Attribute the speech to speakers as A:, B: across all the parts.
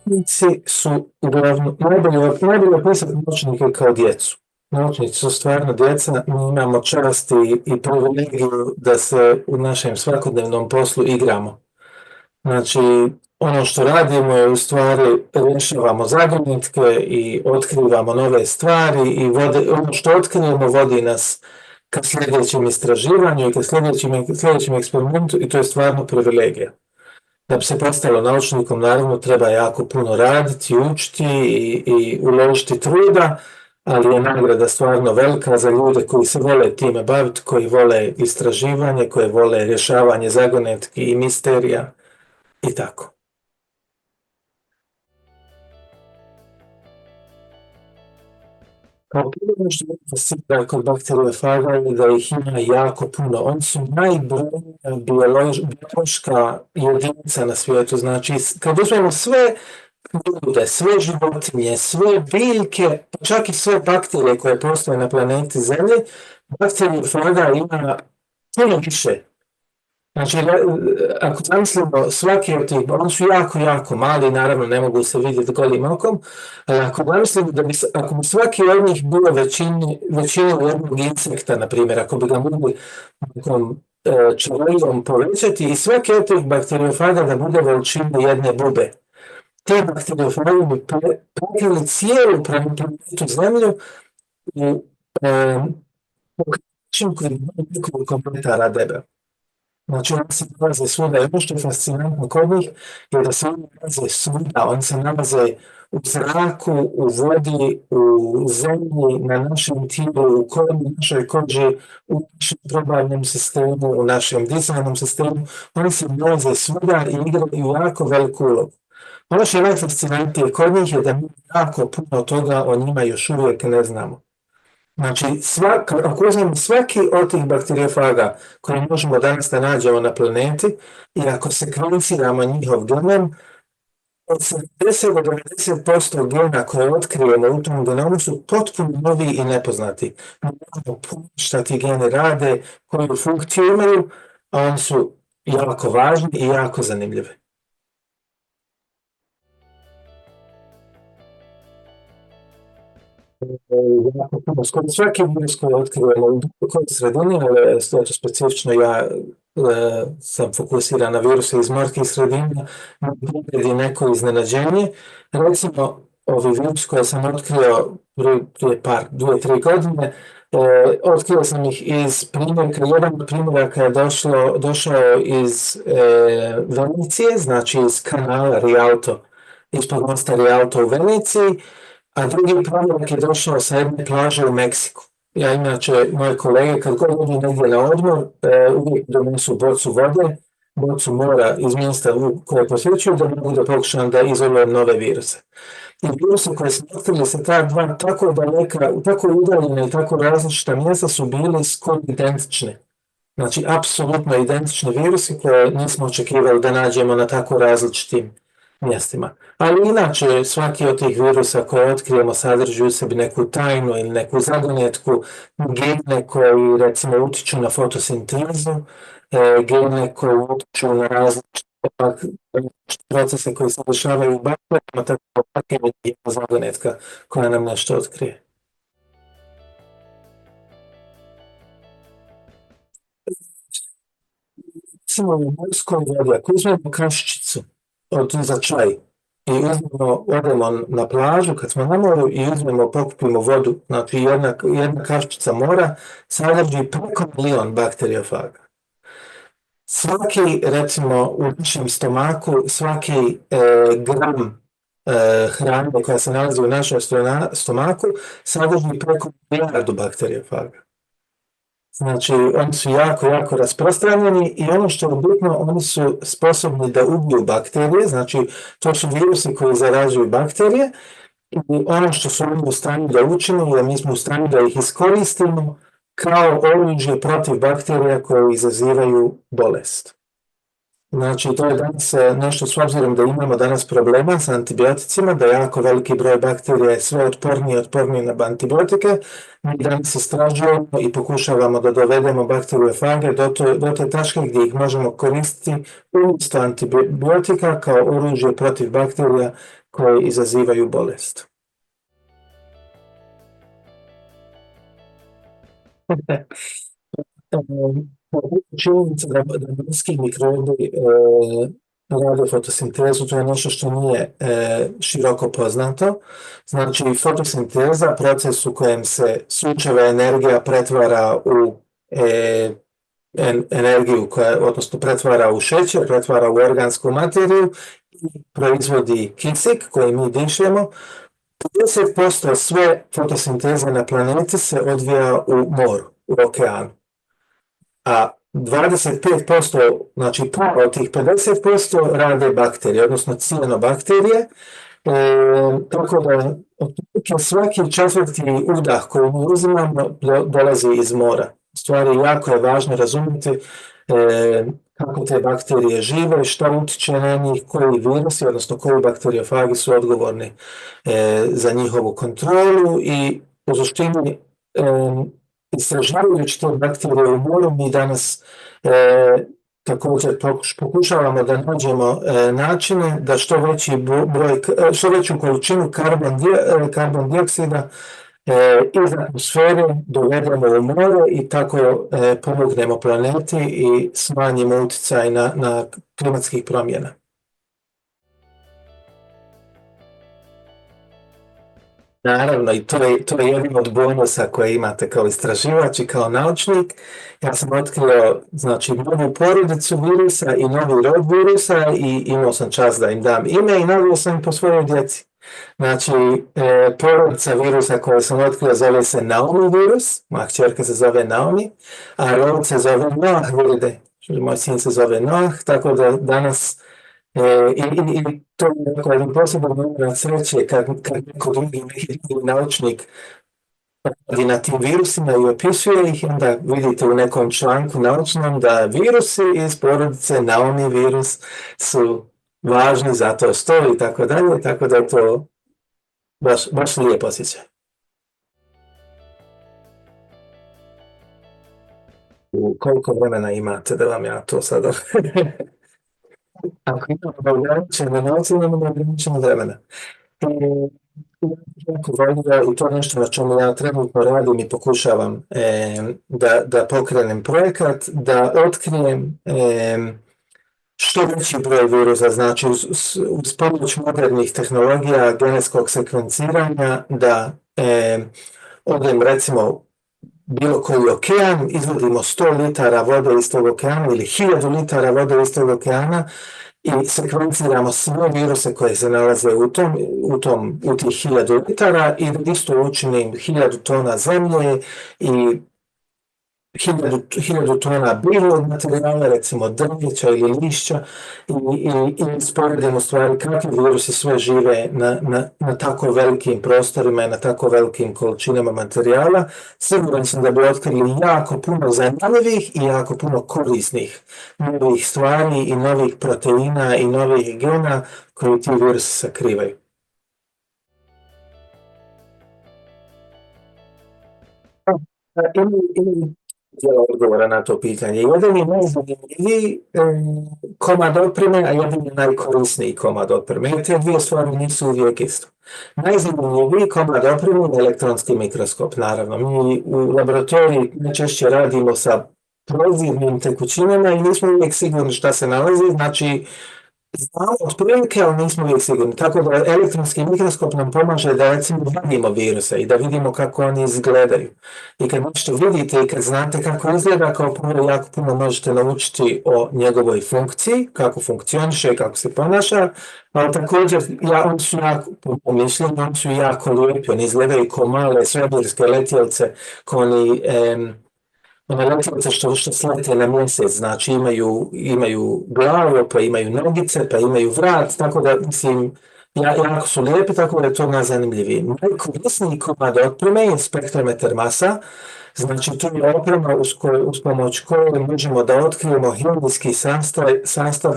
A: naučnici su uglavnom najbolje opisati naučnike kao djecu. Naučnici su stvarno djeca, mi imamo čast i privilegiju da se u našem svakodnevnom poslu igramo. Znači, ono što radimo je u stvari rješavamo zagonetke i otkrivamo nove stvari i ono što otkrijemo vodi nas ka sljedećem istraživanju i ka sljedećem eksperimentu i to je stvarno privilegija. Da bi se postalo naučnikom, naravno, treba jako puno raditi, učiti i uložiti truda, ali je nagrada stvarno velika za ljude koji se vole time baviti, koji vole istraživanje, koji vole rješavanje zagonetki i misterija i tako. Kao prvo što je fascinantno kod bakteriofaga je da ih ima jako puno. Oni su najbrojnija biološka jedinica na svijetu. Znači, kad uzmemo sve ljude, sve životinje, sve biljke, pa čak i sve bakterije koje postoje na planeti Zemlji, bakteriofaga ima puno više. Znači, ako zamislimo svaki od tih, oni su jako, jako mali, naravno ne mogu se vidjeti golim okom, ali ako zamislimo ako bi svaki od njih bio većinu jednog insekta, na primjer, ako bi ga mogli nekom čarijom povećati i svaki od tih bakteriofaga da bude veličine jedne bube. Te bakteriofagi bi pokrili cijelu planetu Zemlju u pokrećim koji je nekoliko metara debel. Znači, oni se nalaze svuda. Ono što je fascinantno kod njih je da se oni nalaze svuda. Oni se nalaze u zraku, u vodi, u zemlji, na našem tijelu, u kojem, u našoj koži, u našem probavnom sistemu, u našem dizajnom sistemu. Oni se nalaze svuda i igraju jako veliku ulogu. Ono što je najfascinantnije kod njih je da mi jako puno toga o njima još uvijek ne znamo. Znači, ako uzmemo svaki od tih bakteriofaga koje možemo danas da nađemo na planeti i ako sekvenciramo njihov genom, od 70 do 90% gena koje otkrijemo u tom genomu su potpuno novi i nepoznati. Ne možemo šta ti geni rade, koju funkciju imaju, a oni su jako važni i jako zanimljivi. Skoro svaki virus koji otkrivamo u kojoj sredini, ali specifično ja sam fokusiran na viruse iz morskih sredina, pogledi neko iznenađenje. Recimo, ovi virus koje sam otkrio prije 2-3 godine, otkrio sam ih iz primjerka. Jedan od primjeraka je došao iz Venicije, znači iz kanala Rialto, ispod mosta Rialto u Veniciji, a drugi primjerak je došao sa jedne plaže u Meksiku. Ja inače, moje kolege, kad god odu negdje na odmor, uvijek donesu bocu vode, bocu mora iz mjesta koje posjećuju, da mogu da pokušam da izolujem nove viruse. I viruse koje smo otkrili sa ta dva tako daleka, tako udaljene i tako različita mjesta su bili skoro identične. Znači, apsolutno identični virusi koje nismo očekivali da nađemo na tako različitim mjestima. Ali inače, svaki od tih virusa koje otkrijemo sadrži u sebi neku tajnu ili neku zagonetku, gene koji recimo utiču na fotosintezu, gene koji utiču na različite procese koji se dešavaju u bakterijama, tako da je jedna zagonetka koja nam nešto otkrije. Recimo u morskoj vodi, ako uzmemo kaščicu za čaj i odemo na plažu kad smo na moru i pokupimo vodu, znači jedna kaščica mora sadrži preko 1 milion bakteriofaga. Svaki, recimo, u našem stomaku, svaki gram hrane koja se nalazi u našem stomaku sadrži preko 1 milijardu bakteriofaga. Znači, oni su jako, jako rasprostranjeni i ono što je bitno, oni su sposobni da ubiju bakterije, znači to su virusi koji zaražuju bakterije i ono što su oni u stanju da učine je mi smo u stanju da ih iskoristimo kao oružje protiv bakterija koje izazivaju bolest. Znači, to je danas nešto s obzirom da imamo danas problema sa antibioticima, da jako veliki broj bakterija je sve otporniji na antibiotike. Mi danas istražujemo i pokušavamo da dovedemo bakteriofage do te tačke gdje ih možemo koristiti umjesto antibiotika kao oružje protiv bakterija koje izazivaju bolest. Činjenica da morski mikrobi rade fotosintezu, to je nešto što nije široko poznato. Znači, fotosinteza, proces u kojem se sunčeva energija pretvara u energiju, odnosno pretvara u šećer, pretvara u organsku materiju i proizvodi kisik koji mi dišemo. 50% sve fotosinteze na planeti se odvija u moru, u okeanu. A 25%, znači od tih 50% rade bakterije, odnosno cijanobakterije. Tako da svaki četvrti udah koji mi uzimamo dolazi iz mora. Stvari jako je važno razumjeti kako te bakterije žive, šta utječe na njih, koji virusi, odnosno koji bakteriofagi su odgovorni za njihovu kontrolu i u suštini istražujući te bakterije u moru mi danas također pokušavamo da nađemo načine da što veću količinu karbon dioksida iz atmosfere dovedemo u more i tako pomognemo planeti i smanjimo utjecaj na klimatskih promjena. Naravno, i to je jedan od bonusa koje imate kao istraživač i kao naučnik. Ja sam otkrio, znači, novu porodicu virusa i novi rod virusa i imao sam čast da im dam ime i nazvao sam po svojoj djeci. Znači, porodica virusa koju sam otkrio zove se Naomi virus, moja kćerka se zove Naomi, a rod se zove Noah, vidite, moj sin se zove Noah, tako da danas i to je jedan poseban moment sreće kad neko drugi naučnik radi na tim virusima i opisuje ih, onda vidite u nekom članku naučnom da virusi iz porodice Naomi virus su važni za to stoji i tako dalje, tako da je to baš lijep osjećaj. Koliko vremena imate da vam ja to sada... Ako imamo ograničeno novce, imamo ograničeno vremena. I to je nešto na čemu ja trenutno radim i pokušavam da pokrenem projekat, da otkrijem što veći broj virusa, znači uz pomoć modernih tehnologija genetskog sekvenciranja, da odem recimo bilo koji okean, izvodimo 100 litara vode iz tog okeana ili 1000 litara vode iz tog okeana i sekvenciramo sve viruse koje se nalaze u tih 1000 litara i da isto učinim 1000 tona zemlje i 1000 tona biljnog materijala, recimo drveća ili lišća i sporedimo stvari kakvi virusi sve žive na tako velikim prostorima i na tako velikim količinama materijala. Siguran sam da bi otkrili jako puno zanimljivih i jako puno korisnih novih stvari i novih proteina i novih gena koji ti virusi sakrivaju. Odgovora na to pitanje. Jedan je najzanimljiviji komad opreme, a jedan je najkorisniji komad opreme. I te dvije stvari nisu uvijek isto. Najzanimljiviji komad opreme je elektronski mikroskop, naravno. Mi u laboratoriji najčešće radimo sa prozirnim tekućinama i nismo uvijek sigurni šta se nalazi, znači znamo otprilike, ali nismo uvijek sigurni. Tako da elektronski mikroskop nam pomaže da recimo vidimo viruse i da vidimo kako oni izgledaju. I kad nešto vidite i kad znate kako izgleda, kao prvo jako puno možete naučiti o njegovoj funkciji, kako funkcioniše i kako se ponaša, ali također oni su jako, po mišljenju, oni su jako lijepi, oni izgledaju kao male svemirske letjelce, kao one letjelice što slete na mjesec, znači imaju glavu, pa imaju nogice, pa imaju vrat, tako da, mislim, jako su lijepi, tako da je to najzanimljiviji. Najkorisniji komad otpreme je spektrometar masa, znači to je oprema uz pomoć koje možemo da otkrijemo hemijski sastav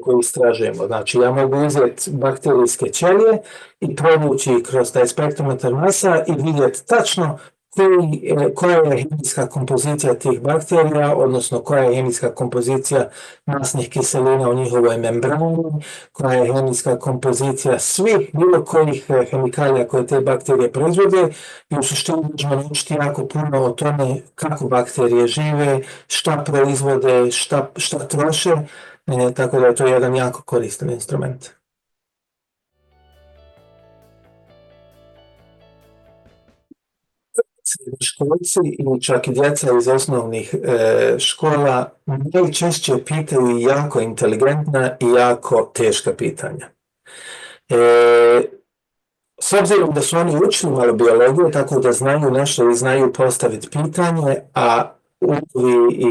A: koje istražujemo. Znači ja mogu uzeti bakterijske ćelije i provući kroz taj spektrometar masa i vidjeti tačno koja je hemijska kompozicija tih bakterija, odnosno koja je hemijska kompozicija masnih kiselina u njihovoj membrani, koja je hemijska kompozicija svih bilo kojih hemikalija koje te bakterije proizvode i u suštini možemo naučiti jako puno o tome kako bakterije žive, šta proizvode, šta troše, tako da je to jedan jako koristan instrument. Školci i čak i djeca iz osnovnih škola najčešće pitaju jako inteligentna i jako teška pitanja. S obzirom da su oni učili malo biologiju, tako da znaju nešto i znaju postaviti pitanje, a umovi i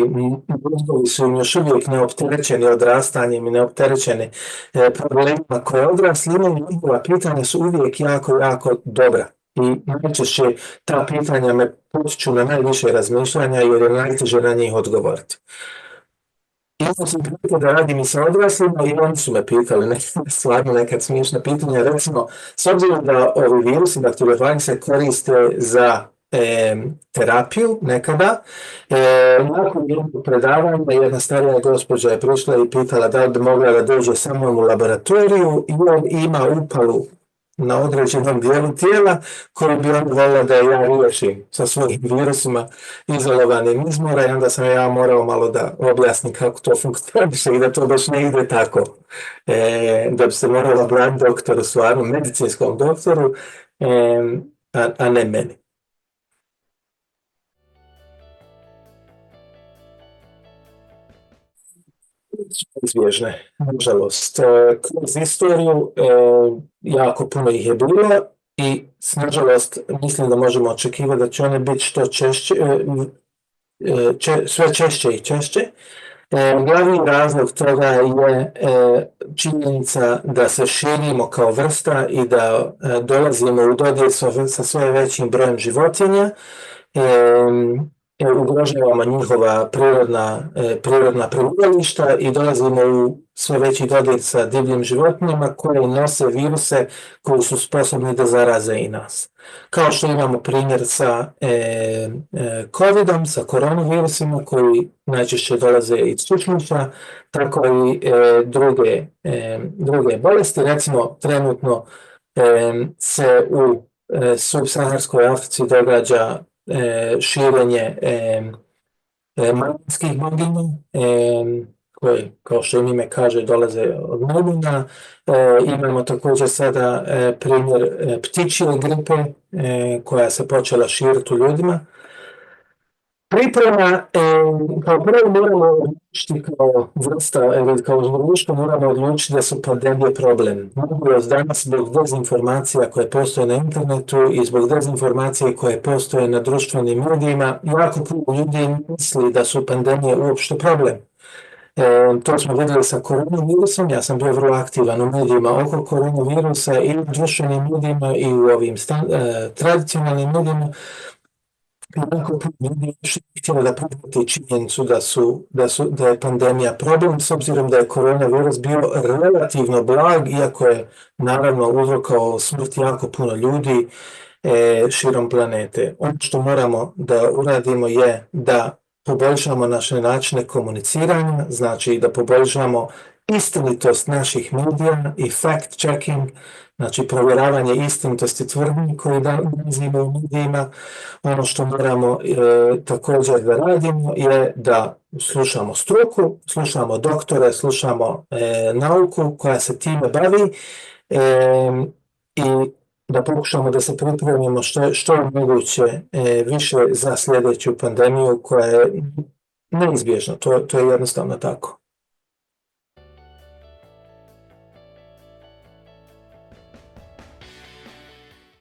A: mozgovi su im još uvijek neopterećeni odrastanjem i neopterećeni problemima koje odrasli imaju, njihova pitanja su uvijek jako, jako dobra. I najčešće ta pitanja me potiču na najviše razmišljanja jer je najteže na njih odgovoriti. Imao sam prilike da radim i sa odraslima i oni su me pitali stvarno nekad smiješna pitanja. Recimo, s obzirom da ovi virusi, bakteriofagi se koriste za terapiju nekada, nakon jednog predavanja jedna starija gospođa je prišla i pitala da li bi mogla da dođe sa mnom u laboratoriju i on ima upalu na određenom dijelu tijela koju bi on volila da ja riješim sa svojim virusima izolovanim iz mora i onda sam ja morao malo da objasnim kako to funkcioniše i da to baš ne ide tako. Da bi se morala brati doktoru, stvarno medicinskom doktoru, a ne meni. Izbježne, nažalost. Kroz istoriju jako puno ih je bilo i nažalost mislim da možemo očekivati da će one biti što češće, sve češće i češće. Glavni razlog toga je činjenica da se širimo kao vrsta i da dolazimo u dodir sa sve većim brojem životinja, ugrožavamo njihova prirodna prebivališta i dolazimo u sve veći dodir sa divljim životinjama koje nose viruse koji su sposobni da zaraze i nas. Kao što imamo primjer sa Covidom, sa koronavirusima koji najčešće dolaze iz čučnjića, tako i druge bolesti. Recimo, trenutno se u subsaharskoj Africi događa širenje malinskih bogina, koji, kao što im ime kaže, dolaze od maline. Imamo također sada primjer ptičje gripe koja se počela širiti u ljudima. Priprema, kao prvo moramo odlučiti kao vrsta ili kao društvo moramo odlučiti da su pandemije problem. Nažalost, danas zbog dezinformacija koje postoje na internetu i zbog dezinformacije koje postoje na društvenim medijima, jako puno ljudi misli da su pandemije uopšte problem. To smo vidjeli sa koronavirusom, ja sam bio vrlo aktivan u medijima oko koronavirusa i u društvenim medijima i u ovim tradicionalnim medijima. Jako puno ljudi htjelo da prihvati činjenicu da je pandemija problem, s obzirom da je koronavirus bio relativno blag, iako je naravno uzrokovao smrt jako puno ljudi širom planete. Ono što moramo da uradimo je da poboljšamo naše načine komuniciranja, znači da poboljšamo istinitost naših medija i fact-checking, znači provjeravanje istinitosti tvrdnji koje nalazimo u medijima. Ono što moramo također da radimo je da slušamo struku, slušamo doktore, slušamo nauku koja se time bavi i da pokušamo da se pripremimo što je moguće više za sljedeću pandemiju koja je neizbježna, to je jednostavno tako.